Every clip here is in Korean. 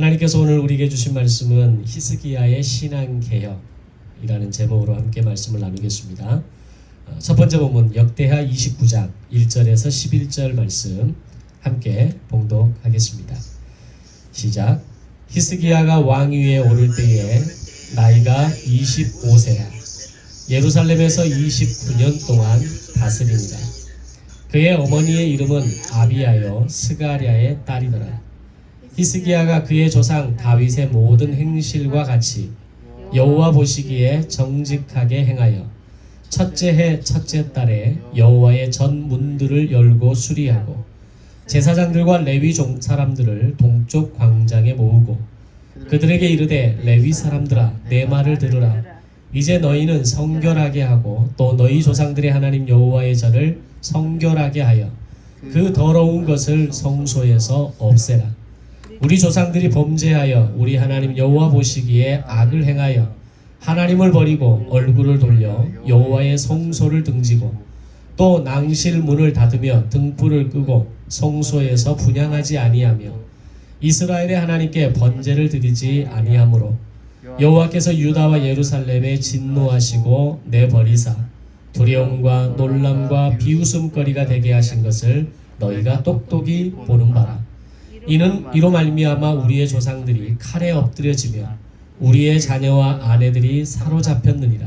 하나님께서 오늘 우리에게 주신 말씀은 히스기야의 신앙개혁이라는 제목으로 함께 말씀을 나누겠습니다. 첫 번째 본문 역대하 29장 1절에서 11절 말씀 함께 봉독하겠습니다. 시작. 히스기야가 왕위에 오를 때에 나이가 25세라 예루살렘에서 29년 동안 다스리니라. 그의 어머니의 이름은 아비야요 스가랴의 딸이더라. 히스기야가 그의 조상 다윗의 모든 행실과 같이 여호와 보시기에 정직하게 행하여 첫째 해 첫째 달에 여호와의 전 문들을 열고 수리하고 제사장들과 레위 사람들을 동쪽 광장에 모으고 그들에게 이르되 레위 사람들아 내 말을 들으라. 이제 너희는 성결하게 하고 또 너희 조상들의 하나님 여호와의 전을 성결하게 하여 그 더러운 것을 성소에서 없애라. 우리 조상들이 범죄하여 우리 하나님 여호와 보시기에 악을 행하여 하나님을 버리고 얼굴을 돌려 여호와의 성소를 등지고 또 낭실 문을 닫으며 등불을 끄고 성소에서 분향하지 아니하며 이스라엘의 하나님께 번제를 드리지 아니하므로 여호와께서 유다와 예루살렘에 진노하시고 내버리사 두려움과 놀람과 비웃음거리가 되게 하신 것을 너희가 똑똑히 보는 바라. 이는 이로 말미암아 우리의 조상들이 칼에 엎드려지며 우리의 자녀와 아내들이 사로잡혔느니라.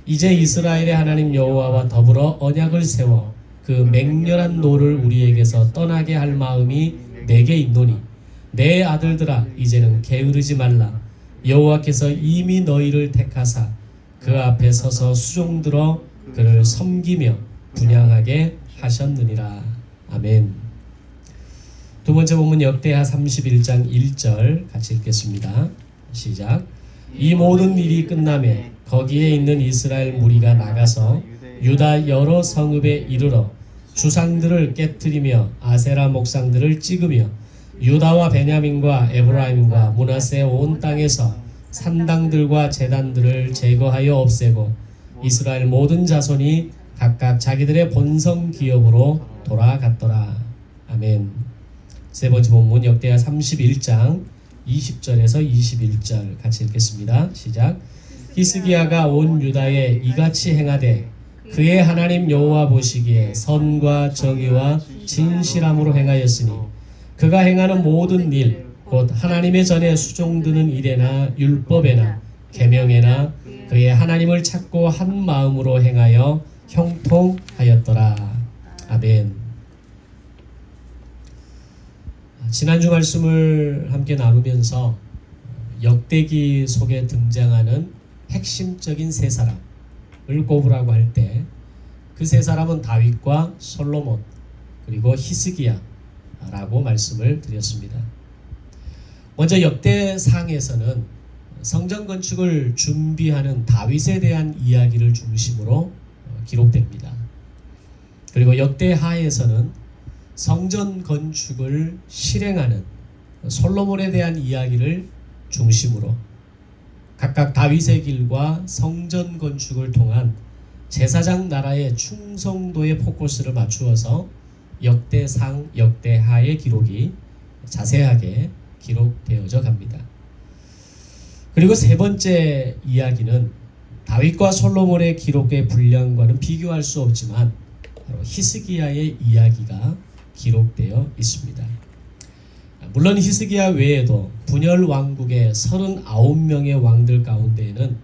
이제 이스라엘의 하나님 여호와와 더불어 언약을 세워 그 맹렬한 노를 우리에게서 떠나게 할 마음이 내게 있노니 내 아들들아 이제는 게으르지 말라. 여호와께서 이미 너희를 택하사 그 앞에 서서 수종들어 그를 섬기며 분향하게 하셨느니라. 아멘. 두 번째 본문 역대하 31장 1절 같이 읽겠습니다. 시작. 이 모든 일이 끝나매 거기에 있는 이스라엘 무리가 나가서 유다 여러 성읍에 이르러 주상들을 깨뜨리며 아세라 목상들을 찍으며 유다와 베냐민과 에브라임과 므낫세 온 땅에서 산당들과 제단들을 제거하여 없애고 이스라엘 모든 자손이 각각 자기들의 본성 기업으로 돌아갔더라. 아멘. 세 번째 본문 역대하 31장 20절에서 21절 같이 읽겠습니다. 시작. 히스기야가 온 유다에 이같이 행하되 그의 하나님 여호와 보시기에 선과 정의와 진실함으로 행하였으니 그가 행하는 모든 일 곧 하나님의 전에 수종드는 일에나 율법에나 계명에나 그의 하나님을 찾고 한 마음으로 행하여 형통하였더라. 아멘. 지난주 말씀을 함께 나누면서 역대기 속에 등장하는 핵심적인 세 사람을 꼽으라고 할 때 그 세 사람은 다윗과 솔로몬 그리고 히스기야라고 말씀을 드렸습니다. 먼저 역대상에서는 성전 건축을 준비하는 다윗에 대한 이야기를 중심으로 기록됩니다. 그리고 역대하에서는 성전 건축을 실행하는 솔로몬에 대한 이야기를 중심으로 각각 다윗의 길과 성전 건축을 통한 제사장 나라의 충성도에 포커스를 맞추어서 역대상, 역대하의 기록이 자세하게 기록되어져 갑니다. 그리고 세 번째 이야기는 다윗과 솔로몬의 기록의 분량과는 비교할 수 없지만 바로 히스기야의 이야기가 기록되어 있습니다. 물론 히스기야 외에도 분열 왕국의 39명의 왕들 가운데에는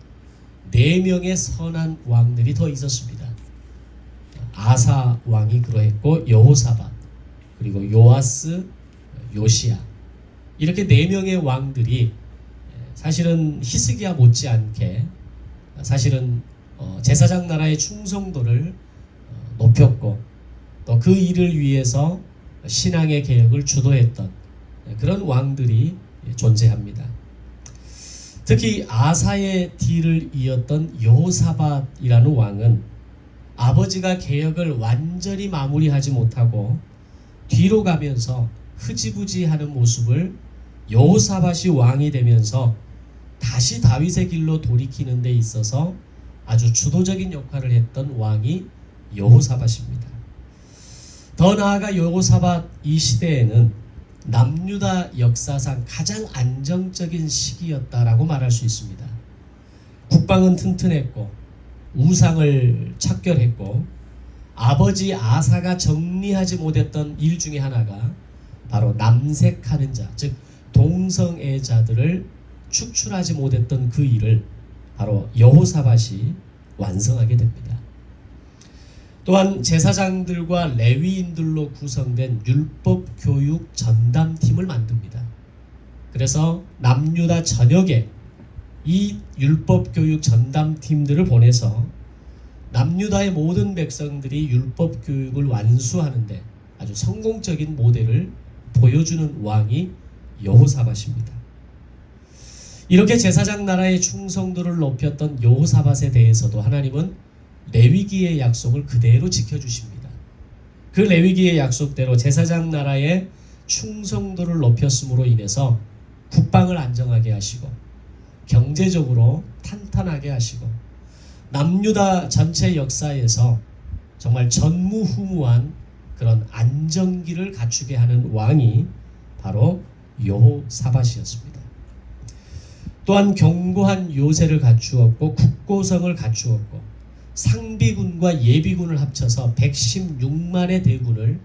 4명의 선한 왕들이 더 있었습니다. 아사 왕이 그러했고 여호사밧 그리고 요아스, 요시야 이렇게 4명의 왕들이 사실은 히스기야 못지않게 사실은 제사장 나라의 충성도를 높였고 또 그 일을 위해서 신앙의 개혁을 주도했던 그런 왕들이 존재합니다. 특히 아사의 뒤를 이었던 여호사밧이라는 왕은 아버지가 개혁을 완전히 마무리하지 못하고 뒤로 가면서 흐지부지하는 모습을 여호사밧이 왕이 되면서 다시 다윗의 길로 돌이키는 데 있어서 아주 주도적인 역할을 했던 왕이 여호사밧입니다. 더 나아가 여호사밧 이 시대에는 남유다 역사상 가장 안정적인 시기였다라고 말할 수 있습니다. 국방은 튼튼했고 우상을 척결했고 아버지 아사가 정리하지 못했던 일 중에 하나가 바로 남색하는 자, 즉 동성애자들을 축출하지 못했던 그 일을 바로 여호사밧이 완성하게 됩니다. 또한 제사장들과 레위인들로 구성된 율법교육 전담팀을 만듭니다. 그래서 남유다 전역에 이 율법교육 전담팀들을 보내서 남유다의 모든 백성들이 율법교육을 완수하는데 아주 성공적인 모델을 보여주는 왕이 여호사밧입니다. 이렇게 제사장 나라의 충성도를 높였던 여호사밧에 대해서도 하나님은 레위기의 약속을 그대로 지켜주십니다. 그 레위기의 약속대로 제사장 나라의 충성도를 높였음으로 인해서 국방을 안정하게 하시고 경제적으로 탄탄하게 하시고 남유다 전체 역사에서 정말 전무후무한 그런 안정기를 갖추게 하는 왕이 바로 여호사밧이었습니다. 또한 견고한 요새를 갖추었고 국고성을 갖추었고 상비군과 예비군을 합쳐서 116만의 대군을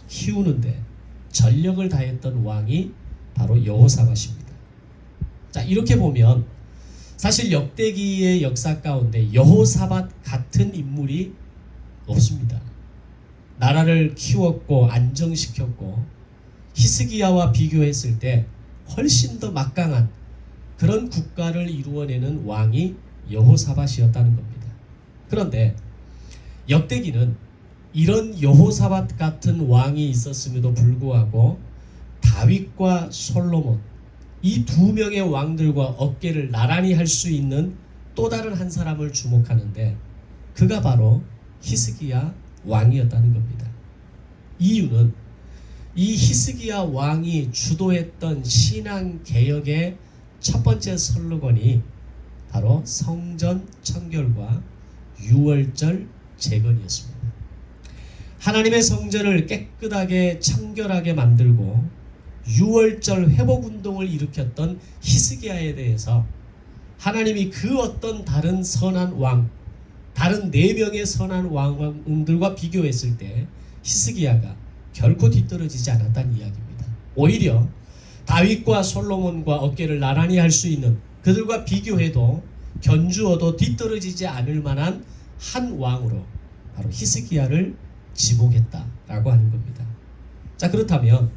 키우는데 전력을 다했던 왕이 바로 여호사밧입니다. 자, 이렇게 보면 사실 역대기의 역사 가운데 여호사밧 같은 인물이 없습니다. 나라를 키웠고 안정시켰고 히스기야와 비교했을 때 훨씬 더 막강한 그런 국가를 이루어내는 왕이 여호사밧이었다는 겁니다. 그런데 역대기는 이런 여호사밧 같은 왕이 있었음에도 불구하고 다윗과 솔로몬 이 두 명의 왕들과 어깨를 나란히 할 수 있는 또 다른 한 사람을 주목하는데 그가 바로 히스기야 왕이었다는 겁니다. 이유는 이 히스기야 왕이 주도했던 신앙 개혁의 첫 번째 슬로건이 바로 성전 청결과 유월절 재건이었습니다. 하나님의 성전을 깨끗하게 청결하게 만들고 유월절 회복운동을 일으켰던 히스기야에 대해서 하나님이 그 어떤 다른 선한 왕, 다른 4명의 선한 왕들과 비교했을 때 히스기야가 결코 뒤떨어지지 않았다는 이야기입니다. 오히려 다윗과 솔로몬과 어깨를 나란히 할 수 있는 그들과 비교해도 견주어도 뒤떨어지지 않을 만한 한 왕으로 바로 히스기야를 지목했다라고 하는 겁니다. 자, 그렇다면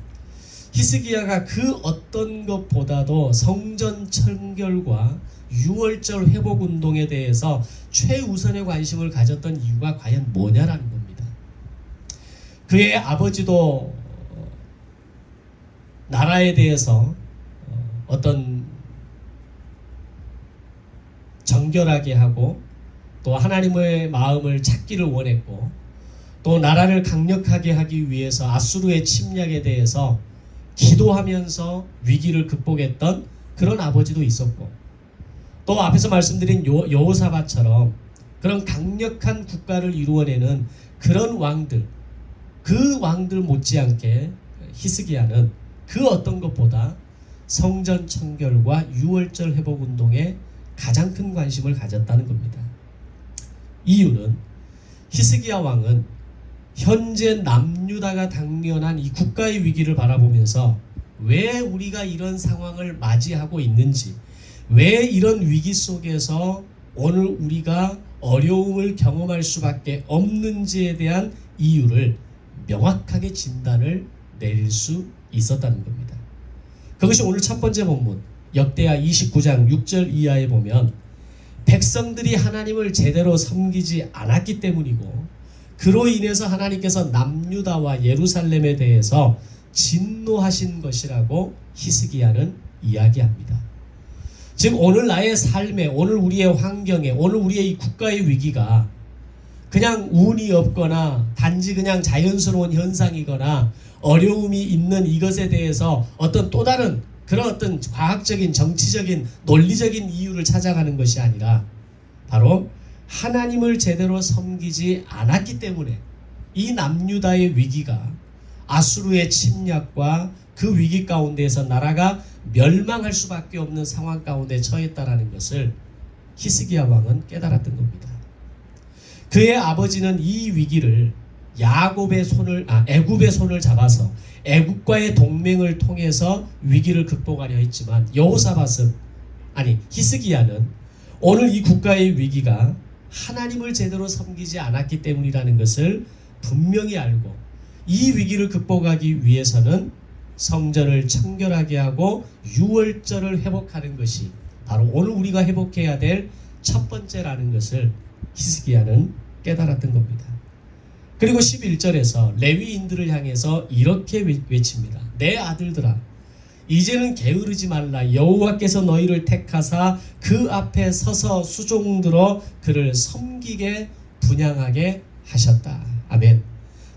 히스기야가 그 어떤 것보다도 성전 청결과 유월절 회복 운동에 대해서 최우선의 관심을 가졌던 이유가 과연 뭐냐라는 겁니다. 그의 아버지도 나라에 대해서 어떤 정결하게 하고 또 하나님의 마음을 찾기를 원했고 또 나라를 강력하게 하기 위해서 아수르의 침략에 대해서 기도하면서 위기를 극복했던 그런 아버지도 있었고 또 앞에서 말씀드린 여호사밧처럼 그런 강력한 국가를 이루어내는 그런 왕들, 그 왕들 못지않게 히스기야는 그 어떤 것보다 성전 청결과 유월절 회복 운동에 가장 큰 관심을 가졌다는 겁니다. 이유는 히스기야 왕은 현재 남유다가 당면한 이 국가의 위기를 바라보면서 왜 우리가 이런 상황을 맞이하고 있는지, 왜 이런 위기 속에서 오늘 우리가 어려움을 경험할 수밖에 없는지에 대한 이유를 명확하게 진단을 내릴 수 있었다는 겁니다. 그것이 오늘 첫 번째 본문 역대하 29장 6절 이하에 보면 백성들이 하나님을 제대로 섬기지 않았기 때문이고 그로 인해서 하나님께서 남유다와 예루살렘에 대해서 진노하신 것이라고 히스기야는 이야기합니다. 즉 오늘 나의 삶에, 오늘 우리의 환경에, 오늘 우리의 이 국가의 위기가 그냥 운이 없거나 단지 그냥 자연스러운 현상이거나 어려움이 있는 이것에 대해서 어떤 또 다른 그런 어떤 과학적인 정치적인 논리적인 이유를 찾아가는 것이 아니라 바로 하나님을 제대로 섬기지 않았기 때문에 이 남유다의 위기가 아수르의 침략과 그 위기 가운데에서 나라가 멸망할 수밖에 없는 상황 가운데 처했다라는 것을 히스기야 왕은 깨달았던 겁니다. 그의 아버지는 이 위기를 애굽의 손을 잡아서 애굽과의 동맹을 통해서 위기를 극복하려 했지만 히스기야는 오늘 이 국가의 위기가 하나님을 제대로 섬기지 않았기 때문이라는 것을 분명히 알고 이 위기를 극복하기 위해서는 성전을 청결하게 하고 유월절을 회복하는 것이 바로 오늘 우리가 회복해야 될 첫 번째라는 것을 히스기야는 깨달았던 겁니다. 그리고 11절에서 레위인들을 향해서 이렇게 외칩니다. 내 아들들아, 이제는 게으르지 말라. 여호와께서 너희를 택하사 그 앞에 서서 수종들어 그를 섬기게 분향하게 하셨다. 아멘.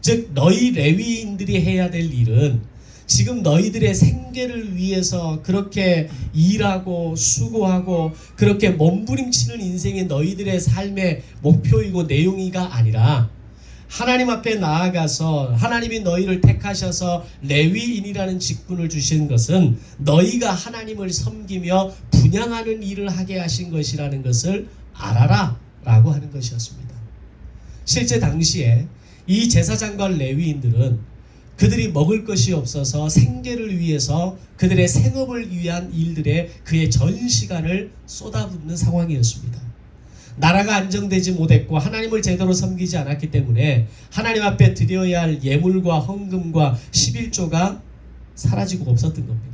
즉 너희 레위인들이 해야 될 일은 지금 너희들의 생계를 위해서 그렇게 일하고 수고하고 그렇게 몸부림치는 인생이 너희들의 삶의 목표이고 내용이가 아니라 하나님 앞에 나아가서 하나님이 너희를 택하셔서 레위인이라는 직분을 주신 것은 너희가 하나님을 섬기며 분향하는 일을 하게 하신 것이라는 것을 알아라 라고 하는 것이었습니다. 실제 당시에 이 제사장과 레위인들은 그들이 먹을 것이 없어서 생계를 위해서 그들의 생업을 위한 일들에 그의 전 시간을 쏟아붓는 상황이었습니다. 나라가 안정되지 못했고 하나님을 제대로 섬기지 않았기 때문에 하나님 앞에 드려야 할 예물과 헌금과 11조가 사라지고 없었던 겁니다.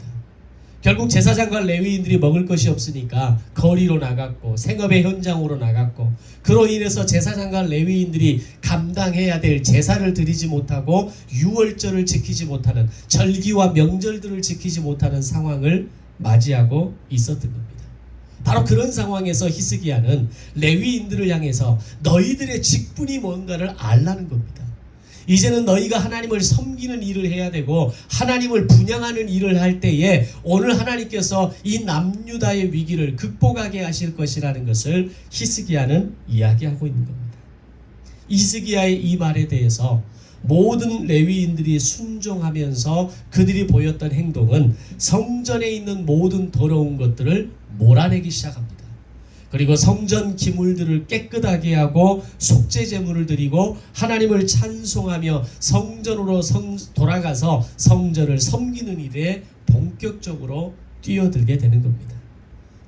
결국 제사장과 레위인들이 먹을 것이 없으니까 거리로 나갔고 생업의 현장으로 나갔고 그로 인해서 제사장과 레위인들이 감당해야 될 제사를 드리지 못하고 유월절을 지키지 못하는 절기와 명절들을 지키지 못하는 상황을 맞이하고 있었던 겁니다. 바로 그런 상황에서 히스기야는 레위인들을 향해서 너희들의 직분이 뭔가를 알라는 겁니다. 이제는 너희가 하나님을 섬기는 일을 해야 되고 하나님을 분향하는 일을 할 때에 오늘 하나님께서 이 남유다의 위기를 극복하게 하실 것이라는 것을 히스기야는 이야기하고 있는 겁니다. 히스기야의 이 말에 대해서 모든 레위인들이 순종하면서 그들이 보였던 행동은 성전에 있는 모든 더러운 것들을 몰아내기 시작합니다. 그리고 성전 기물들을 깨끗하게 하고 속죄 제물을 드리고 하나님을 찬송하며 성전으로 돌아가서 성전을 섬기는 일에 본격적으로 뛰어들게 되는 겁니다.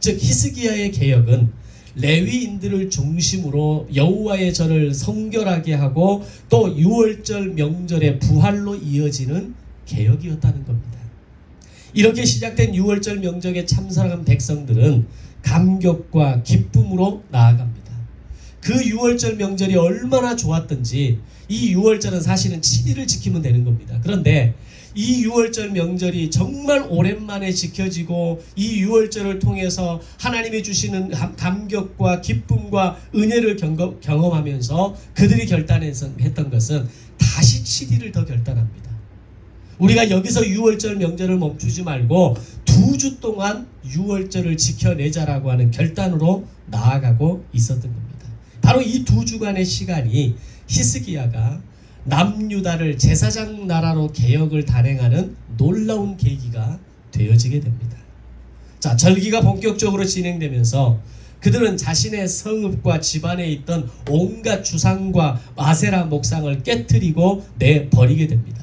즉 히스기야의 개혁은 레위인들을 중심으로 여호와의 절을 성결하게 하고 또 유월절 명절의 부활로 이어지는 개혁이었다는 겁니다. 이렇게 시작된 유월절 명절에 참석한 백성들은 감격과 기쁨으로 나아갑니다. 그 유월절 명절이 얼마나 좋았던지 이 유월절은 사실은 7일을 지키면 되는 겁니다. 그런데 이 유월절 명절이 정말 오랜만에 지켜지고 이 유월절을 통해서 하나님이 주시는 감격과 기쁨과 은혜를 경험하면서 그들이 결단했던 것은 다시 7일을 더 결단합니다. 우리가 여기서 유월절 명절을 멈추지 말고 2주 동안 유월절을 지켜내자라고 하는 결단으로 나아가고 있었던 겁니다. 바로 이 2주간의 시간이 히스기야가 남유다를 제사장 나라로 개혁을 단행하는 놀라운 계기가 되어지게 됩니다. 자, 절기가 본격적으로 진행되면서 그들은 자신의 성읍과 집안에 있던 온갖 주상과 아세라 목상을 깨트리고 내버리게 됩니다.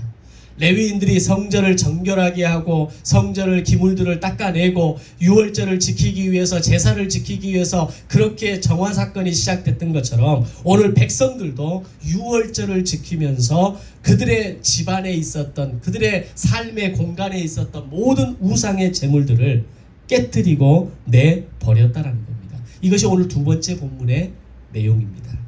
레위인들이 성전을 정결하게 하고 성전을 기물들을 닦아내고 유월절을 지키기 위해서 제사를 지키기 위해서 그렇게 정화 사건이 시작됐던 것처럼 오늘 백성들도 유월절을 지키면서 그들의 집안에 있었던 그들의 삶의 공간에 있었던 모든 우상의 제물들을 깨트리고 내버렸다라는 겁니다. 이것이 오늘 두 번째 본문의 내용입니다.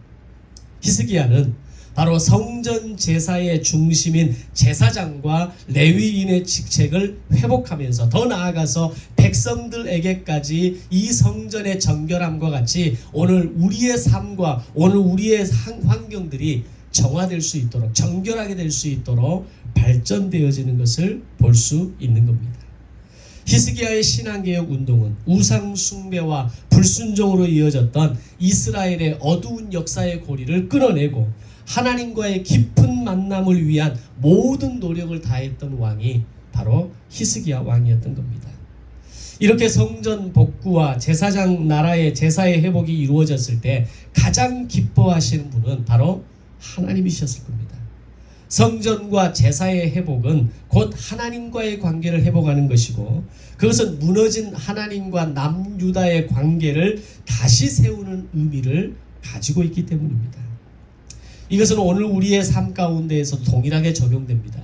히스기야는 바로 성전 제사의 중심인 제사장과 레위인의 직책을 회복하면서 더 나아가서 백성들에게까지 이 성전의 정결함과 같이 오늘 우리의 삶과 오늘 우리의 환경들이 정화될 수 있도록 정결하게 될 수 있도록 발전되어지는 것을 볼 수 있는 겁니다. 히스기야의 신앙개혁 운동은 우상 숭배와 불순종으로 이어졌던 이스라엘의 어두운 역사의 고리를 끊어내고 하나님과의 깊은 만남을 위한 모든 노력을 다했던 왕이 바로 히스기야 왕이었던 겁니다. 이렇게 성전 복구와 제사장 나라의 제사의 회복이 이루어졌을 때 가장 기뻐하시는 분은 바로 하나님이셨을 겁니다. 성전과 제사의 회복은 곧 하나님과의 관계를 회복하는 것이고, 그것은 무너진 하나님과 남유다의 관계를 다시 세우는 의미를 가지고 있기 때문입니다. 이것은 오늘 우리의 삶 가운데에서 동일하게 적용됩니다.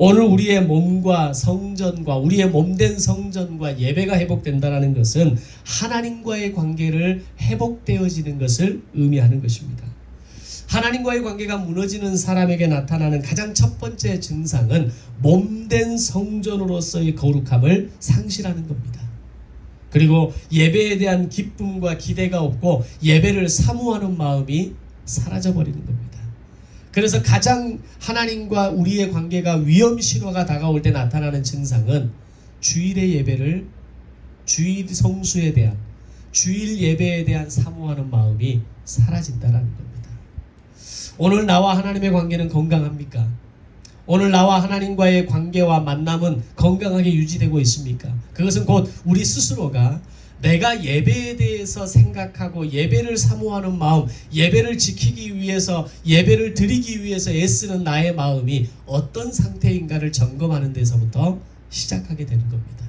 오늘 우리의 몸과 성전과 우리의 몸된 성전과 예배가 회복된다는 것은 하나님과의 관계를 회복되어지는 것을 의미하는 것입니다. 하나님과의 관계가 무너지는 사람에게 나타나는 가장 첫 번째 증상은 몸된 성전으로서의 거룩함을 상실하는 겁니다. 그리고 예배에 대한 기쁨과 기대가 없고 예배를 사모하는 마음이 사라져버리는 겁니다. 그래서 가장 하나님과 우리의 관계가 위험 신호가 다가올 때 나타나는 증상은 주일의 예배를, 주일 성수에 대한, 주일 예배에 대한 사모하는 마음이 사라진다는 겁니다. 오늘 나와 하나님의 관계는 건강합니까? 오늘 나와 하나님과의 관계와 만남은 건강하게 유지되고 있습니까? 그것은 곧 우리 스스로가 내가 예배에 대해서 생각하고 예배를 사모하는 마음, 예배를 지키기 위해서, 예배를 드리기 위해서 애쓰는 나의 마음이 어떤 상태인가를 점검하는 데서부터 시작하게 되는 겁니다.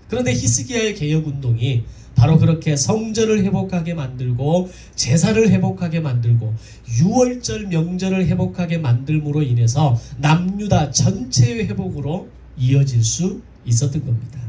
그런데 히스기야의 개혁운동이 바로 그렇게 성전을 회복하게 만들고 제사를 회복하게 만들고 유월절 명절을 회복하게 만들므로 인해서 남유다 전체의 회복으로 이어질 수 있었던 겁니다.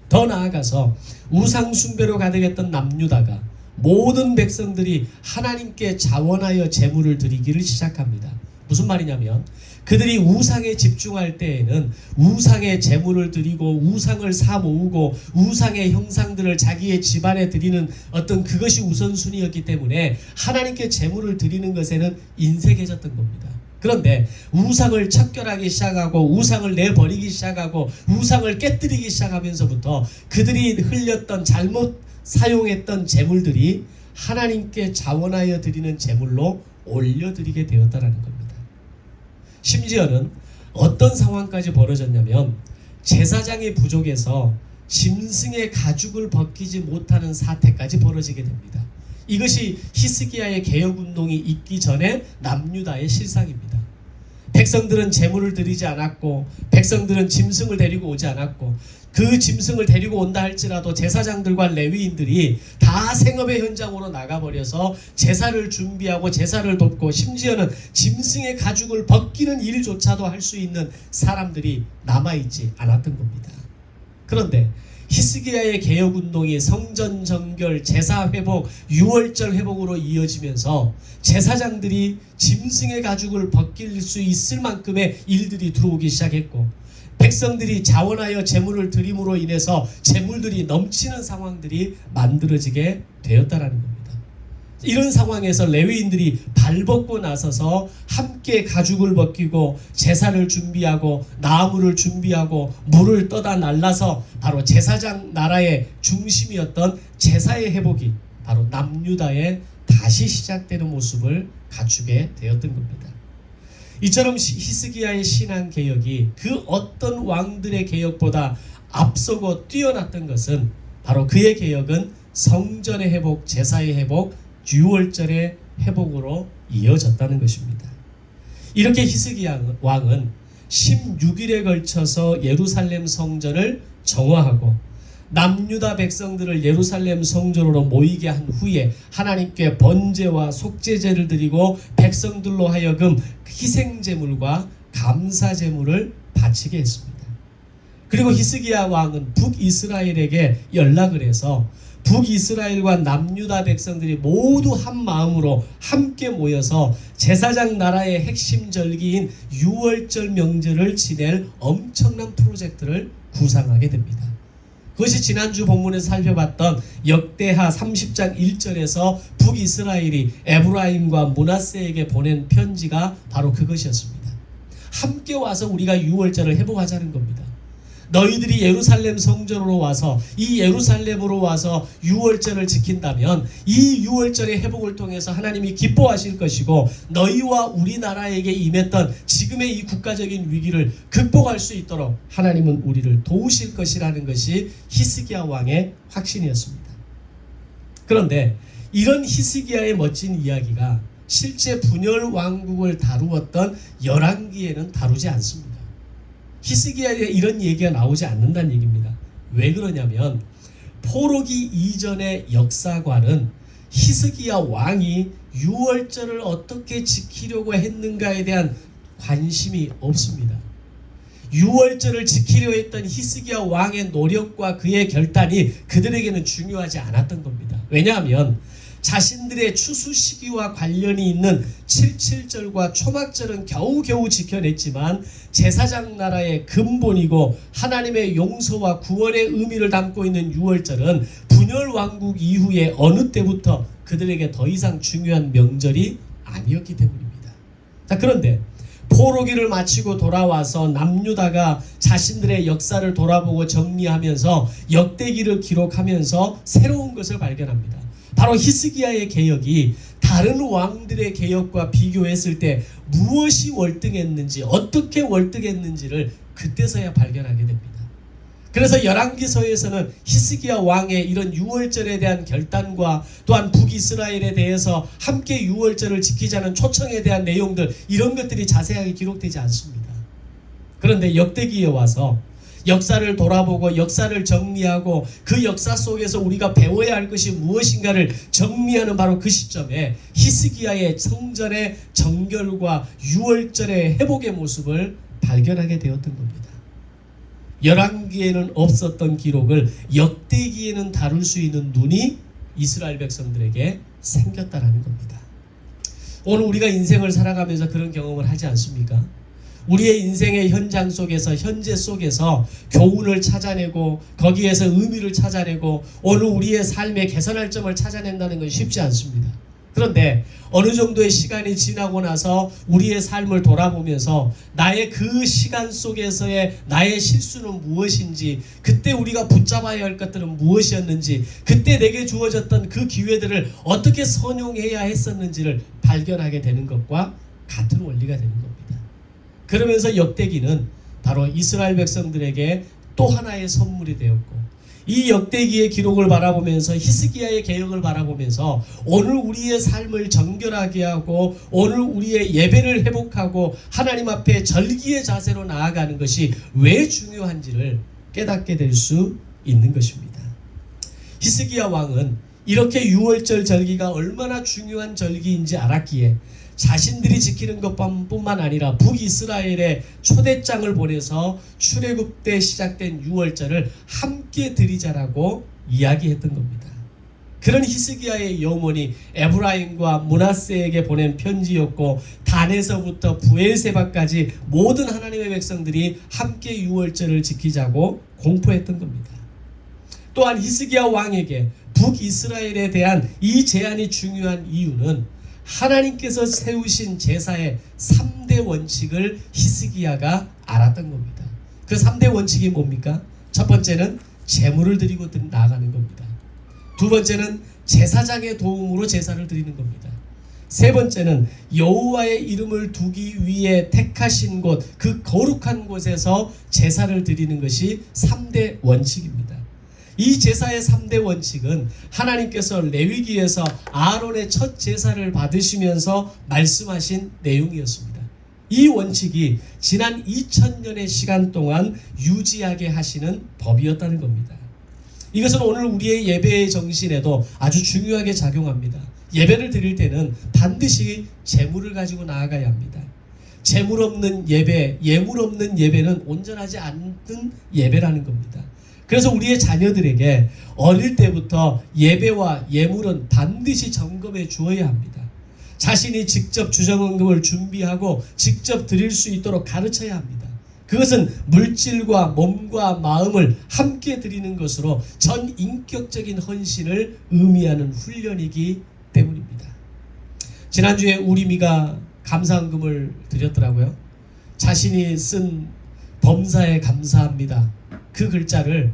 더 나아가서 우상 숭배로 가득했던 남유다가 모든 백성들이 하나님께 자원하여 제물을 드리기를 시작합니다. 무슨 말이냐면 그들이 우상에 집중할 때에는 우상의 제물을 드리고 우상을 사 모으고 우상의 형상들을 자기의 집안에 드리는 어떤 그것이 우선순위였기 때문에 하나님께 제물을 드리는 것에는 인색해졌던 겁니다. 그런데 우상을 척결하기 시작하고 우상을 내버리기 시작하고 우상을 깨뜨리기 시작하면서부터 그들이 흘렸던 잘못 사용했던 제물들이 하나님께 자원하여 드리는 제물로 올려드리게 되었다는 겁니다. 심지어는 어떤 상황까지 벌어졌냐면 제사장이 부족해서 짐승의 가죽을 벗기지 못하는 사태까지 벌어지게 됩니다. 이것이 히스기야의 개혁운동이 있기 전에 남유다의 실상입니다. 백성들은 제물을 드리지 않았고 백성들은 짐승을 데리고 오지 않았고 그 짐승을 데리고 온다 할지라도 제사장들과 레위인들이 다 생업의 현장으로 나가버려서 제사를 준비하고 제사를 돕고 심지어는 짐승의 가죽을 벗기는 일조차도 할 수 있는 사람들이 남아있지 않았던 겁니다. 그런데 히스기야의 개혁운동이 성전 정결, 제사 회복, 유월절 회복으로 이어지면서 제사장들이 짐승의 가죽을 벗길 수 있을 만큼의 일들이 들어오기 시작했고 백성들이 자원하여 제물을 드림으로 인해서 제물들이 넘치는 상황들이 만들어지게 되었다라는 겁니다. 이런 상황에서 레위인들이 발벗고 나서서 함께 가죽을 벗기고 제사를 준비하고 나무를 준비하고 물을 떠다 날라서 바로 제사장 나라의 중심이었던 제사의 회복이 바로 남유다에 다시 시작되는 모습을 갖추게 되었던 겁니다. 이처럼 히스기야의 신앙개혁이 그 어떤 왕들의 개혁보다 앞서고 뛰어났던 것은 바로 그의 개혁은 성전의 회복, 제사의 회복, 유월절의 회복으로 이어졌다는 것입니다. 이렇게 히스기야 왕은 16일에 걸쳐서 예루살렘 성전을 정화하고 남유다 백성들을 예루살렘 성전으로 모이게 한 후에 하나님께 번제와 속죄제를 드리고 백성들로 하여금 희생제물과 감사제물을 바치게 했습니다. 그리고 히스기야 왕은 북이스라엘에게 연락을 해서 북이스라엘과 남유다 백성들이 모두 한 마음으로 함께 모여서 제사장 나라의 핵심 절기인 유월절 명절을 지낼 엄청난 프로젝트를 구상하게 됩니다. 그것이 지난주 본문에서 살펴봤던 역대하 30장 1절에서 북이스라엘이 에브라임과 므낫세에게 보낸 편지가 바로 그것이었습니다. 함께 와서 우리가 유월절을 회복하자는 겁니다. 너희들이 예루살렘 성전으로 와서 이 예루살렘으로 와서 유월절을 지킨다면 이 유월절의 회복을 통해서 하나님이 기뻐하실 것이고 너희와 우리나라에게 임했던 지금의 이 국가적인 위기를 극복할 수 있도록 하나님은 우리를 도우실 것이라는 것이 히스기야 왕의 확신이었습니다. 그런데 이런 히스기야의 멋진 이야기가 실제 분열 왕국을 다루었던 열왕기에는 다루지 않습니다. 히스기야에 이런 얘기가 나오지 않는다는 얘기입니다. 왜 그러냐면 포로기 이전의 역사관은 히스기야 왕이 유월절을 어떻게 지키려고 했는가에 대한 관심이 없습니다. 유월절을 지키려 했던 히스기야 왕의 노력과 그의 결단이 그들에게는 중요하지 않았던 겁니다. 왜냐하면 자신들의 추수 시기와 관련이 있는 77절과 초막절은 겨우겨우 지켜냈지만 제사장 나라의 근본이고 하나님의 용서와 구원의 의미를 담고 있는 유월절은 분열 왕국 이후에 어느 때부터 그들에게 더 이상 중요한 명절이 아니었기 때문입니다. 자, 그런데 포로기를 마치고 돌아와서 남유다가 자신들의 역사를 돌아보고 정리하면서 역대기를 기록하면서 새로운 것을 발견합니다. 바로 히스기야의 개혁이 다른 왕들의 개혁과 비교했을 때 무엇이 월등했는지, 어떻게 월등했는지를 그때서야 발견하게 됩니다. 그래서 열왕기서에서는 히스기야 왕의 이런 유월절에 대한 결단과 또한 북이스라엘에 대해서 함께 유월절을 지키자는 초청에 대한 내용들, 이런 것들이 자세하게 기록되지 않습니다. 그런데 역대기에 와서 역사를 돌아보고 역사를 정리하고 그 역사 속에서 우리가 배워야 할 것이 무엇인가를 정리하는 바로 그 시점에 히스기야의 성전의 정결과 유월절의 회복의 모습을 발견하게 되었던 겁니다. 열왕기에는 없었던 기록을 역대기에는 다룰 수 있는 눈이 이스라엘 백성들에게 생겼다라는 겁니다. 오늘 우리가 인생을 살아가면서 그런 경험을 하지 않습니까? 우리의 인생의 현장 속에서, 현재 속에서 교훈을 찾아내고 거기에서 의미를 찾아내고 오늘 우리의 삶의 개선할 점을 찾아낸다는 건 쉽지 않습니다. 그런데 어느 정도의 시간이 지나고 나서 우리의 삶을 돌아보면서 나의 그 시간 속에서의 나의 실수는 무엇인지, 그때 우리가 붙잡아야 할 것들은 무엇이었는지, 그때 내게 주어졌던 그 기회들을 어떻게 선용해야 했었는지를 발견하게 되는 것과 같은 원리가 되는 겁니다. 그러면서 역대기는 바로 이스라엘 백성들에게 또 하나의 선물이 되었고, 이 역대기의 기록을 바라보면서 히스기야의 개혁을 바라보면서 오늘 우리의 삶을 정결하게 하고 오늘 우리의 예배를 회복하고 하나님 앞에 절기의 자세로 나아가는 것이 왜 중요한지를 깨닫게 될 수 있는 것입니다. 히스기야 왕은 이렇게 유월절 절기가 얼마나 중요한 절기인지 알았기에 자신들이 지키는 것뿐만 아니라 북이스라엘에 초대장을 보내서 출애굽 때 시작된 유월절을 함께 드리자라고 이야기했던 겁니다. 그런 히스기야의 영혼이 에브라임과 므낫세에게 보낸 편지였고, 단에서부터 브엘세바까지 모든 하나님의 백성들이 함께 유월절을 지키자고 공포했던 겁니다. 또한 히스기야 왕에게 북이스라엘에 대한 이 제안이 중요한 이유는 하나님께서 세우신 제사의 3대 원칙을 히스기야가 알았던 겁니다. 그 3대 원칙이 뭡니까? 첫 번째는 제물을 드리고 나아가는 겁니다. 두 번째는 제사장의 도움으로 제사를 드리는 겁니다. 세 번째는 여호와의 이름을 두기 위해 택하신 곳, 그 거룩한 곳에서 제사를 드리는 것이 3대 원칙입니다. 이 제사의 3대 원칙은 하나님께서 레위기에서 아론의 첫 제사를 받으시면서 말씀하신 내용이었습니다. 이 원칙이 지난 2000년의 시간 동안 유지하게 하시는 법이었다는 겁니다. 이것은 오늘 우리의 예배의 정신에도 아주 중요하게 작용합니다. 예배를 드릴 때는 반드시 제물을 가지고 나아가야 합니다. 제물 없는 예배, 예물 없는 예배는 온전하지 않는 예배라는 겁니다. 그래서 우리의 자녀들에게 어릴 때부터 예배와 예물은 반드시 점검해 주어야 합니다. 자신이 직접 주정헌금을 준비하고 직접 드릴 수 있도록 가르쳐야 합니다. 그것은 물질과 몸과 마음을 함께 드리는 것으로 전 인격적인 헌신을 의미하는 훈련이기 때문입니다. 지난주에 우리미가 감사헌금을 드렸더라고요. 자신이 쓴 범사에 감사합니다. 그 글자를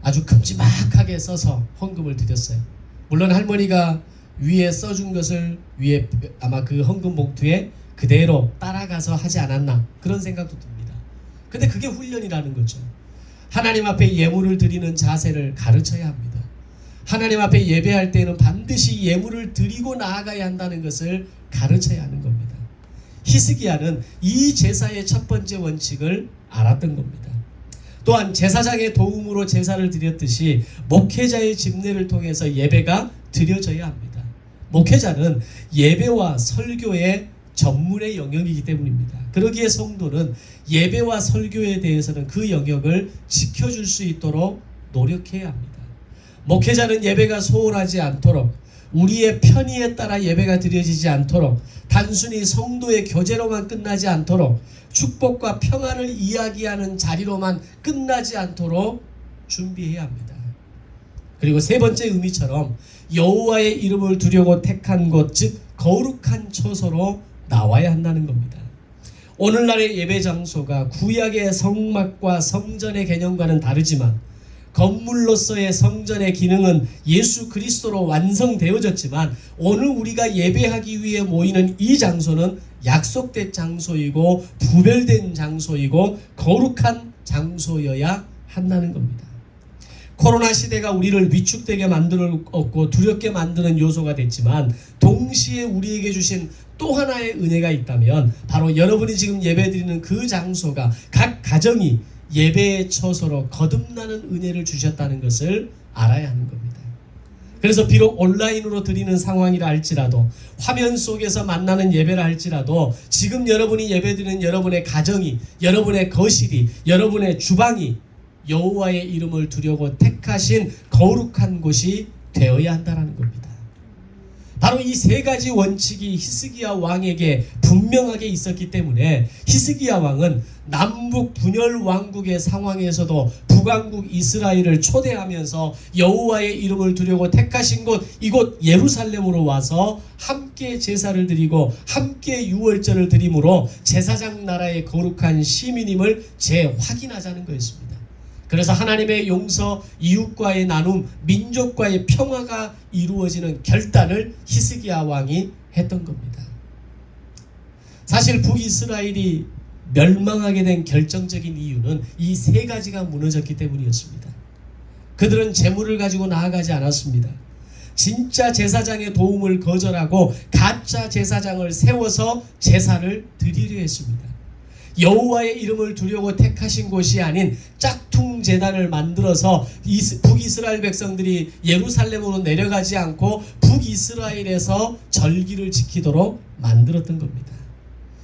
아주 큼지막하게 써서 헌금을 드렸어요. 물론 할머니가 위에 써준 것을 위에 아마 그 헌금 봉투에 그대로 따라가서 하지 않았나 그런 생각도 듭니다. 근데 그게 훈련이라는 거죠. 하나님 앞에 예물을 드리는 자세를 가르쳐야 합니다. 하나님 앞에 예배할 때는 반드시 예물을 드리고 나아가야 한다는 것을 가르쳐야 하는 겁니다. 히스기야는 이 제사의 첫 번째 원칙을 알았던 겁니다. 또한 제사장의 도움으로 제사를 드렸듯이 목회자의 집례를 통해서 예배가 드려져야 합니다. 목회자는 예배와 설교의 전문의 영역이기 때문입니다. 그러기에 성도는 예배와 설교에 대해서는 그 영역을 지켜줄 수 있도록 노력해야 합니다. 목회자는 예배가 소홀하지 않도록, 우리의 편의에 따라 예배가 드려지지 않도록, 단순히 성도의 교제로만 끝나지 않도록, 축복과 평안을 이야기하는 자리로만 끝나지 않도록 준비해야 합니다. 그리고 세 번째 의미처럼 여호와의 이름을 두려고 택한 곳, 즉 거룩한 처소로 나와야 한다는 겁니다. 오늘날의 예배 장소가 구약의 성막과 성전의 개념과는 다르지만 건물로서의 성전의 기능은 예수 그리스도로 완성되어졌지만 오늘 우리가 예배하기 위해 모이는 이 장소는 약속된 장소이고 부별된 장소이고 거룩한 장소여야 한다는 겁니다. 코로나 시대가 우리를 위축되게 만들었고 두렵게 만드는 요소가 됐지만 동시에 우리에게 주신 또 하나의 은혜가 있다면 바로 여러분이 지금 예배드리는 그 장소가 각 가정이 예배의 처소로 거듭나는 은혜를 주셨다는 것을 알아야 하는 겁니다. 그래서 비록 온라인으로 드리는 상황이라 할지라도 화면 속에서 만나는 예배라 할지라도 지금 여러분이 예배드리는 여러분의 가정이, 여러분의 거실이, 여러분의 주방이 여호와의 이름을 두려고 택하신 거룩한 곳이 되어야 한다는 겁니다. 바로 이 세 가지 원칙이 히스기야 왕에게 분명하게 있었기 때문에 히스기야 왕은 남북 분열 왕국의 상황에서도 북왕국 이스라엘을 초대하면서 여호와의 이름을 두려고 택하신 곳, 이곳 예루살렘으로 와서 함께 제사를 드리고 함께 유월절을 드림으로 제사장 나라의 거룩한 시민임을 재확인하자는 거였습니다. 그래서 하나님의 용서, 이웃과의 나눔, 민족과의 평화가 이루어지는 결단을 히스기야 왕이 했던 겁니다. 사실 북이스라엘이 멸망하게 된 결정적인 이유는 이 세 가지가 무너졌기 때문이었습니다. 그들은 재물을 가지고 나아가지 않았습니다. 진짜 제사장의 도움을 거절하고 가짜 제사장을 세워서 제사를 드리려 했습니다. 여호와의 이름을 두려고 택하신 곳이 아닌 짝퉁 제단을 만들어서 북이스라엘 백성들이 예루살렘으로 내려가지 않고 북이스라엘에서 절기를 지키도록 만들었던 겁니다.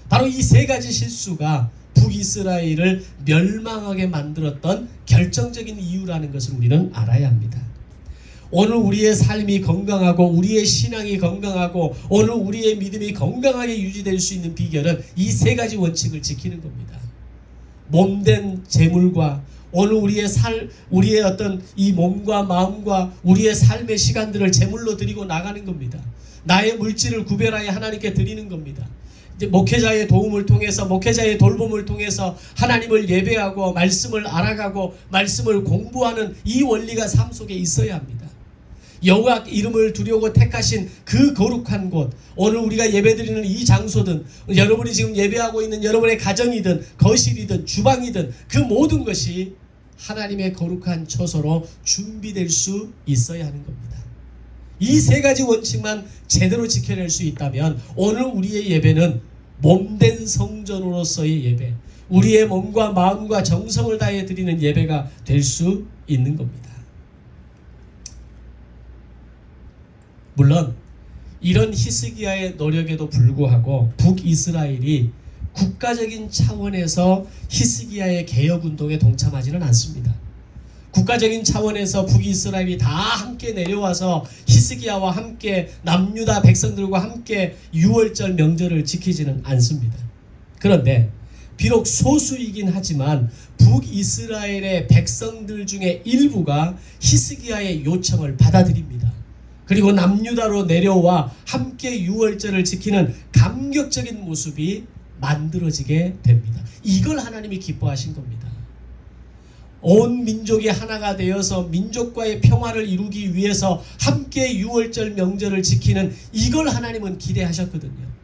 바로 이 세 가지 실수가 북이스라엘을 멸망하게 만들었던 결정적인 이유라는 것을 우리는 알아야 합니다. 오늘 우리의 삶이 건강하고 우리의 신앙이 건강하고 오늘 우리의 믿음이 건강하게 유지될 수 있는 비결은 이 세 가지 원칙을 지키는 겁니다. 몸된 재물과 오늘 우리의 어떤 이 몸과 마음과 우리의 삶의 시간들을 제물로 드리고 나가는 겁니다. 나의 물질을 구별하여 하나님께 드리는 겁니다. 이제 목회자의 도움을 통해서, 목회자의 돌봄을 통해서 하나님을 예배하고 말씀을 알아가고 말씀을 공부하는 이 원리가 삶 속에 있어야 합니다. 여호와 이름을 두려고 택하신 그 거룩한 곳, 오늘 우리가 예배드리는 이 장소든 여러분이 지금 예배하고 있는 여러분의 가정이든 거실이든 주방이든 그 모든 것이 하나님의 거룩한 처소로 준비될 수 있어야 하는 겁니다. 이 세 가지 원칙만 제대로 지켜낼 수 있다면 오늘 우리의 예배는 몸된 성전으로서의 예배, 우리의 몸과 마음과 정성을 다해 드리는 예배가 될 수 있는 겁니다. 물론 이런 히스기야의 노력에도 불구하고 북이스라엘이 국가적인 차원에서 히스기야의 개혁운동에 동참하지는 않습니다. 국가적인 차원에서 북이스라엘이 다 함께 내려와서 히스기야와 함께 남유다 백성들과 함께 유월절 명절을 지키지는 않습니다. 그런데 비록 소수이긴 하지만 북이스라엘의 백성들 중에 일부가 히스기야의 요청을 받아들입니다. 그리고 남유다로 내려와 함께 유월절을 지키는 감격적인 모습이 만들어지게 됩니다. 이걸 하나님이 기뻐하신 겁니다. 온 민족이 하나가 되어서 민족과의 평화를 이루기 위해서 함께 유월절 명절을 지키는 이걸 하나님은 기대하셨거든요.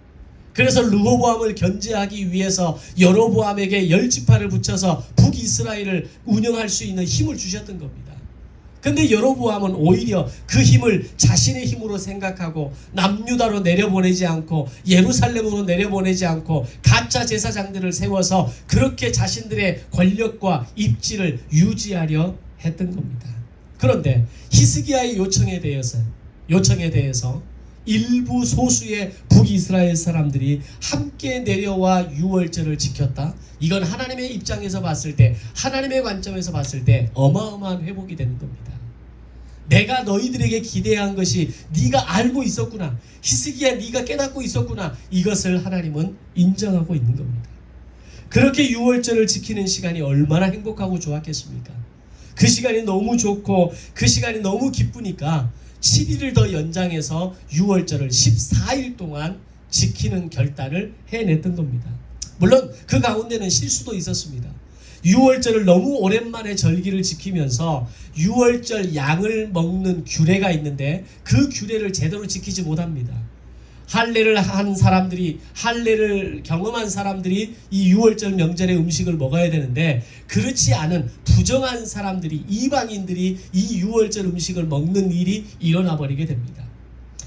그래서 르호보암을 견제하기 위해서 여로보암에게 10지파를 붙여서 북이스라엘을 운영할 수 있는 힘을 주셨던 겁니다. 근데 여로보암은 오히려 그 힘을 자신의 힘으로 생각하고 남유다로 내려보내지 않고 예루살렘으로 내려보내지 않고 가짜 제사장들을 세워서 그렇게 자신들의 권력과 입지를 유지하려 했던 겁니다. 그런데 히스기야의 요청에 대해서 일부 소수의 북이스라엘 사람들이 함께 내려와 유월절을 지켰다. 이건 하나님의 입장에서 봤을 때, 하나님의 관점에서 봤을 때 어마어마한 회복이 되는 겁니다. 내가 너희들에게 기대한 것이 네가 알고 있었구나. 히스기야 네가 깨닫고 있었구나. 이것을 하나님은 인정하고 있는 겁니다. 그렇게 유월절을 지키는 시간이 얼마나 행복하고 좋았겠습니까? 그 시간이 너무 좋고 그 시간이 너무 기쁘니까 7일을 더 연장해서 유월절을 14일 동안 지키는 결단을 해냈던 겁니다. 물론 그 가운데는 실수도 있었습니다. 유월절을 너무 오랜만에 절기를 지키면서 유월절 양을 먹는 규례가 있는데 그 규례를 제대로 지키지 못합니다. 할례를 경험한 사람들이 이 유월절 명절의 음식을 먹어야 되는데 그렇지 않은 부정한 사람들이, 이방인들이 이 유월절 음식을 먹는 일이 일어나 버리게 됩니다.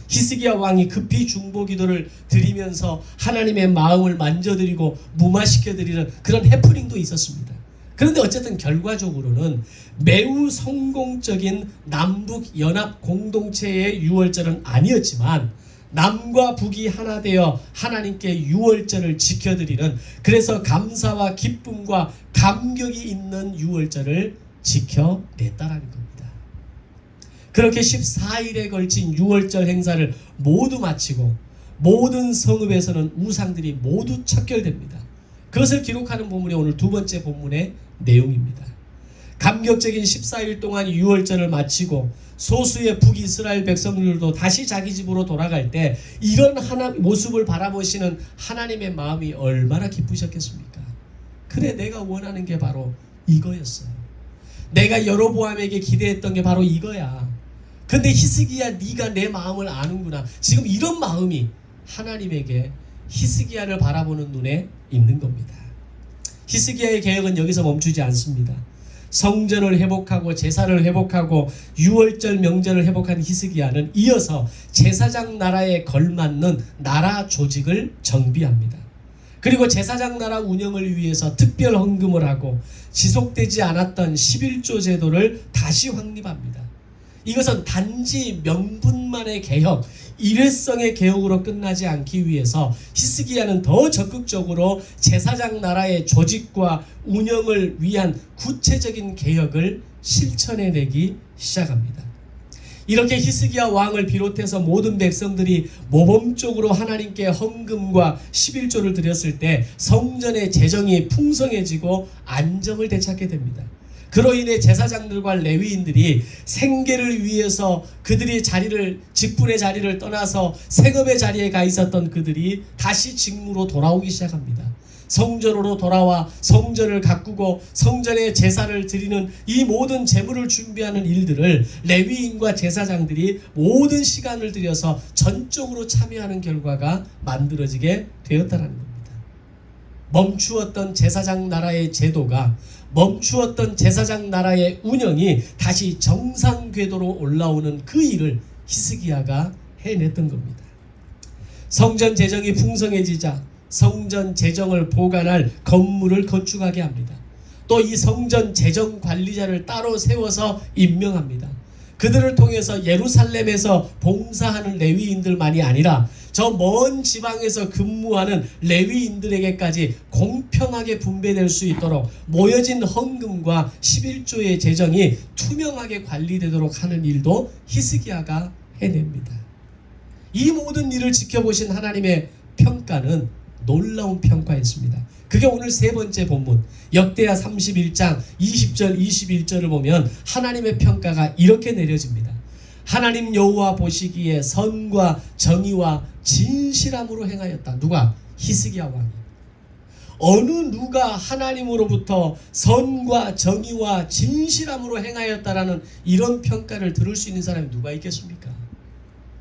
히스기야 왕이 급히 중보기도를 드리면서 하나님의 마음을 만져드리고 무마시켜드리는 그런 해프닝도 있었습니다. 그런데 어쨌든 결과적으로는 매우 성공적인 남북 연합 공동체의 유월절은 아니었지만 남과 북이 하나 되어 하나님께 유월절을 지켜드리는, 그래서 감사와 기쁨과 감격이 있는 유월절을 지켜냈다라는 겁니다. 그렇게 14일에 걸친 유월절 행사를 모두 마치고 모든 성읍에서는 우상들이 모두 척결됩니다. 그것을 기록하는 본문이 오늘 두 번째 본문의 내용입니다. 감격적인 14일 동안 유월절을 마치고 소수의 북이스라엘 백성들도 다시 자기 집으로 돌아갈 때 이런 모습을 바라보시는 하나님의 마음이 얼마나 기쁘셨겠습니까? 그래, 내가 원하는 게 바로 이거였어요. 내가 여로보암에게 기대했던 게 바로 이거야. 근데 히스기야 네가 내 마음을 아는구나. 지금 이런 마음이 하나님에게 히스기야를 바라보는 눈에 있는 겁니다. 히스기야의 계획은 여기서 멈추지 않습니다. 성전을 회복하고 제사를 회복하고 유월절 명절을 회복한 히스기야는 이어서 제사장 나라에 걸맞는 나라 조직을 정비합니다. 그리고 제사장 나라 운영을 위해서 특별 헌금을 하고 지속되지 않았던 11조 제도를 다시 확립합니다. 이것은 단지 명분만의 개혁, 일회성의 개혁으로 끝나지 않기 위해서 히스기야는 더 적극적으로 제사장 나라의 조직과 운영을 위한 구체적인 개혁을 실천해내기 시작합니다. 이렇게 히스기야 왕을 비롯해서 모든 백성들이 모범적으로 하나님께 헌금과 11조를 드렸을 때 성전의 재정이 풍성해지고 안정을 되찾게 됩니다. 그로 인해 제사장들과 레위인들이 생계를 위해서 그들이 직분의 자리를 떠나서 생업의 자리에 가 있었던 그들이 다시 직무로 돌아오기 시작합니다. 성전으로 돌아와 성전을 가꾸고 성전에 제사를 드리는 이 모든 제물을 준비하는 일들을 레위인과 제사장들이 모든 시간을 들여서 전적으로 참여하는 결과가 만들어지게 되었다는 겁니다. 멈추었던 제사장 나라의 제도가, 멈추었던 제사장 나라의 운영이 다시 정상 궤도로 올라오는 그 일을 히스기야가 해냈던 겁니다. 성전 재정이 풍성해지자 성전 재정을 보관할 건물을 건축하게 합니다. 또 이 성전 재정 관리자를 따로 세워서 임명합니다. 그들을 통해서 예루살렘에서 봉사하는 레위인들만이 아니라 저 먼 지방에서 근무하는 레위인들에게까지 공평하게 분배될 수 있도록 모여진 헌금과 11조의 재정이 투명하게 관리되도록 하는 일도 히스기야가 해냅니다. 이 모든 일을 지켜보신 하나님의 평가는 놀라운 평가였습니다. 그게 오늘 세 번째 본문 역대하 31장 20절 21절을 보면 하나님의 평가가 이렇게 내려집니다. 하나님 여호와 보시기에 선과 정의와 진실함으로 행하였다. 누가? 히스기야 왕이. 어느 누가 하나님으로부터 선과 정의와 진실함으로 행하였다라는 이런 평가를 들을 수 있는 사람이 누가 있겠습니까?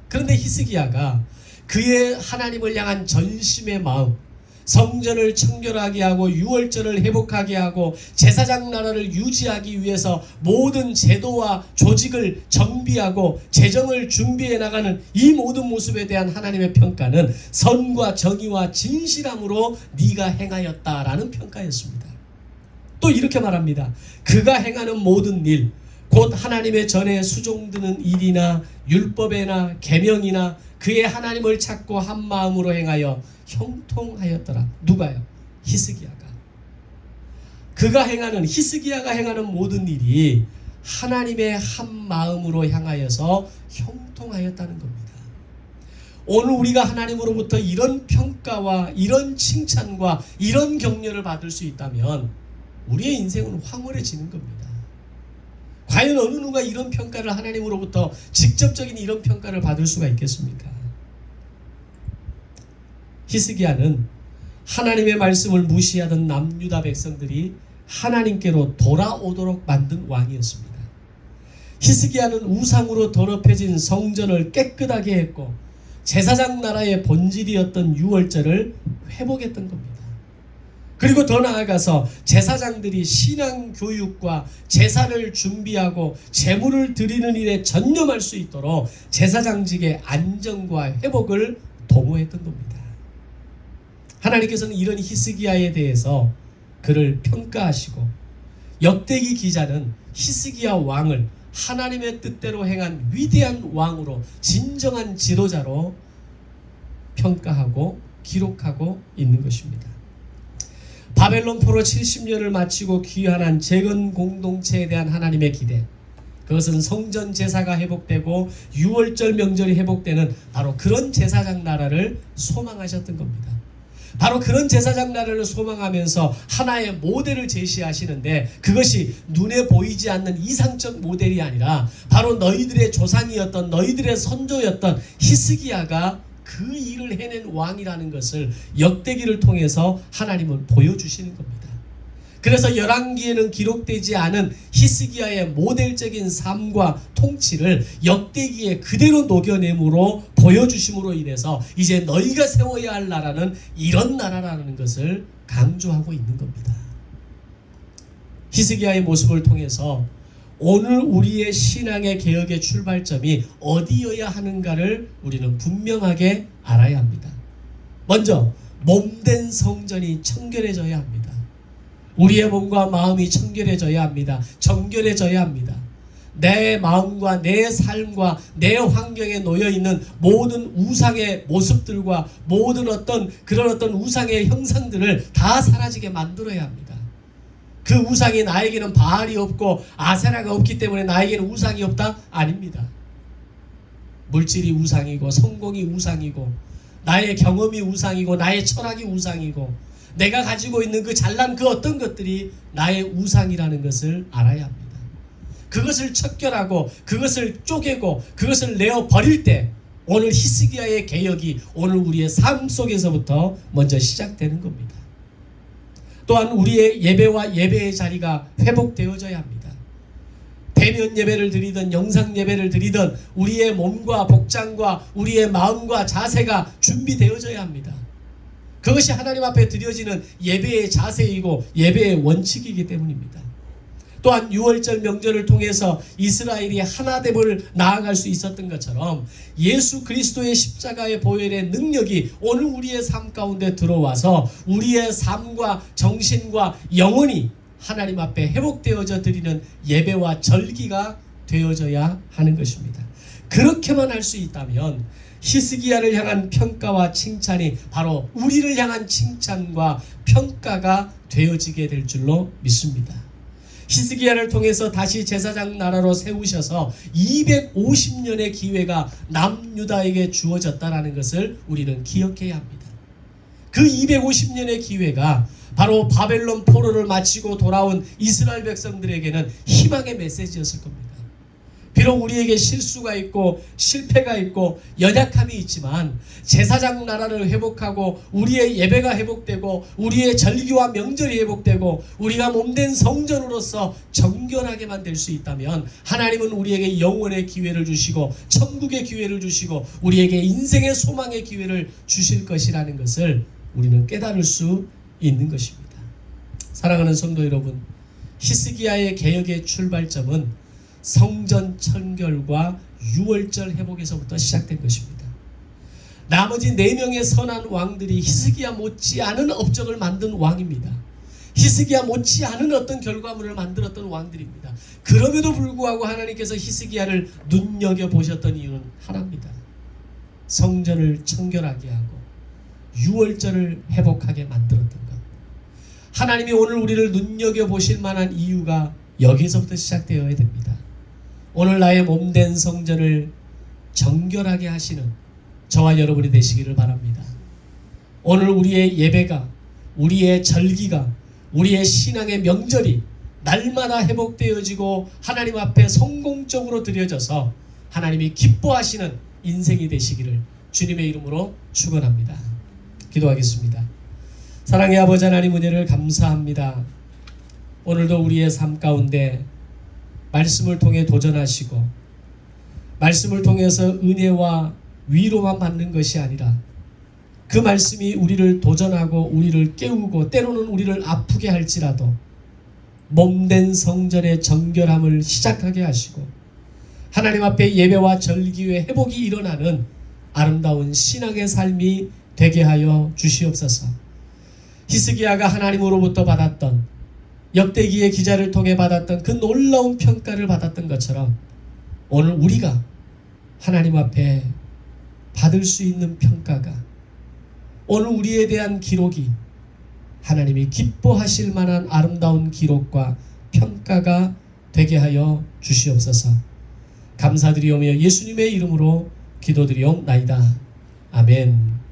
그런데 히스기야가 그의 하나님을 향한 전심의 마음, 성전을 청결하게 하고 유월절을 회복하게 하고 제사장 나라를 유지하기 위해서 모든 제도와 조직을 정비하고 재정을 준비해 나가는 이 모든 모습에 대한 하나님의 평가는 선과 정의와 진실함으로 네가 행하였다라는 평가였습니다. 또 이렇게 말합니다. 그가 행하는 모든 일, 곧 하나님의 전에 수종드는 일이나 율법에나 계명이나 그의 하나님을 찾고 한 마음으로 행하여 형통하였더라. 누가요? 히스기야가. 히스기야가 행하는 모든 일이 하나님의 한 마음으로 향하여서 형통하였다는 겁니다. 오늘 우리가 하나님으로부터 이런 평가와 이런 칭찬과 이런 격려를 받을 수 있다면 우리의 인생은 황홀해지는 겁니다. 과연 어느 누가 이런 평가를 하나님으로부터 직접적인 이런 평가를 받을 수가 있겠습니까? 히스기야는 하나님의 말씀을 무시하던 남유다 백성들이 하나님께로 돌아오도록 만든 왕이었습니다. 히스기야는 우상으로 더럽혀진 성전을 깨끗하게 했고 제사장 나라의 본질이었던 유월절을 회복했던 겁니다. 그리고 더 나아가서 제사장들이 신앙 교육과 제사를 준비하고 제물을 드리는 일에 전념할 수 있도록 제사장직의 안정과 회복을 도모했던 겁니다. 하나님께서는 이런 히스기야에 대해서 그를 평가하시고 역대기 기자는 히스기야 왕을 하나님의 뜻대로 행한 위대한 왕으로 진정한 지도자로 평가하고 기록하고 있는 것입니다. 바벨론 포로 70년을 마치고 귀환한 재건 공동체에 대한 하나님의 기대, 그것은 성전 제사가 회복되고 유월절 명절이 회복되는 바로 그런 제사장 나라를 소망하셨던 겁니다. 바로 그런 제사장 나라를 소망하면서 하나의 모델을 제시하시는데 그것이 눈에 보이지 않는 이상적 모델이 아니라 바로 너희들의 조상이었던 너희들의 선조였던 히스기야가 그 일을 해낸 왕이라는 것을 역대기를 통해서 하나님은 보여주시는 겁니다. 그래서 열왕기에는 기록되지 않은 히스기야의 모델적인 삶과 통치를 역대기에 그대로 녹여냄으로 보여주심으로 인해서 이제 너희가 세워야 할 나라는 이런 나라라는 것을 강조하고 있는 겁니다. 히스기야의 모습을 통해서 오늘 우리의 신앙의 개혁의 출발점이 어디여야 하는가를 우리는 분명하게 알아야 합니다. 먼저 몸된 성전이 청결해져야 합니다. 우리의 몸과 마음이 청결해져야 합니다. 정결해져야 합니다. 내 마음과 내 삶과 내 환경에 놓여있는 모든 우상의 모습들과 모든 그런 우상의 형상들을 다 사라지게 만들어야 합니다. 그 우상이 나에게는 바알이 없고 아세라가 없기 때문에 나에게는 우상이 없다? 아닙니다. 물질이 우상이고 성공이 우상이고 나의 경험이 우상이고 나의 철학이 우상이고 내가 가지고 있는 그 잘난 그 어떤 것들이 나의 우상이라는 것을 알아야 합니다. 그것을 척결하고 그것을 쪼개고 그것을 내어 버릴 때 오늘 히스기야의 개혁이 오늘 우리의 삶 속에서부터 먼저 시작되는 겁니다. 또한 우리의 예배와 예배의 자리가 회복되어져야 합니다. 대면 예배를 드리든 영상 예배를 드리든 우리의 몸과 복장과 우리의 마음과 자세가 준비되어져야 합니다. 그것이 하나님 앞에 드려지는 예배의 자세이고 예배의 원칙이기 때문입니다. 또한 유월절 명절을 통해서 이스라엘이 하나됨을 나아갈 수 있었던 것처럼 예수 그리스도의 십자가의 보혈의 능력이 오늘 우리의 삶 가운데 들어와서 우리의 삶과 정신과 영혼이 하나님 앞에 회복되어져 드리는 예배와 절기가 되어져야 하는 것입니다. 그렇게만 할 수 있다면 히스기야를 향한 평가와 칭찬이 바로 우리를 향한 칭찬과 평가가 되어지게 될 줄로 믿습니다. 히스기야를 통해서 다시 제사장 나라로 세우셔서 250년의 기회가 남유다에게 주어졌다는 것을 우리는 기억해야 합니다. 그 250년의 기회가 바로 바벨론 포로를 마치고 돌아온 이스라엘 백성들에게는 희망의 메시지였을 겁니다. 비록 우리에게 실수가 있고 실패가 있고 연약함이 있지만 제사장 나라를 회복하고 우리의 예배가 회복되고 우리의 절기와 명절이 회복되고 우리가 몸된 성전으로서 정결하게 만들 수 있다면 하나님은 우리에게 영원의 기회를 주시고 천국의 기회를 주시고 우리에게 인생의 소망의 기회를 주실 것이라는 것을 우리는 깨달을 수 있는 것입니다. 사랑하는 성도 여러분, 히스기야의 개혁의 출발점은 성전 청결과 유월절 회복에서부터 시작된 것입니다. 나머지 4명의 선한 왕들이 히스기야 못지않은 업적을 만든 왕입니다. 히스기야 못지않은 어떤 결과물을 만들었던 왕들입니다. 그럼에도 불구하고 하나님께서 히스기야를 눈여겨보셨던 이유는 하나입니다. 성전을 청결하게 하고 유월절을 회복하게 만들었던 것. 하나님이 오늘 우리를 눈여겨보실 만한 이유가 여기서부터 시작되어야 됩니다. 오늘 나의 몸된 성전을 정결하게 하시는 저와 여러분이 되시기를 바랍니다. 오늘 우리의 예배가, 우리의 절기가, 우리의 신앙의 명절이 날마다 회복되어지고 하나님 앞에 성공적으로 드려져서 하나님이 기뻐하시는 인생이 되시기를 주님의 이름으로 축원합니다. 기도하겠습니다. 사랑의 아버지 하나님, 은혜를 감사합니다. 오늘도 우리의 삶 가운데 말씀을 통해 도전하시고 말씀을 통해서 은혜와 위로만 받는 것이 아니라 그 말씀이 우리를 도전하고 우리를 깨우고 때로는 우리를 아프게 할지라도 몸된 성전의 정결함을 시작하게 하시고 하나님 앞에 예배와 절기의 회복이 일어나는 아름다운 신앙의 삶이 되게 하여 주시옵소서. 히스기야가 하나님으로부터 받았던 역대기의 기자를 통해 받았던 그 놀라운 평가를 받았던 것처럼 오늘 우리가 하나님 앞에 받을 수 있는 평가가, 오늘 우리에 대한 기록이 하나님이 기뻐하실 만한 아름다운 기록과 평가가 되게 하여 주시옵소서. 감사드리오며 예수님의 이름으로 기도드리옵나이다. 아멘.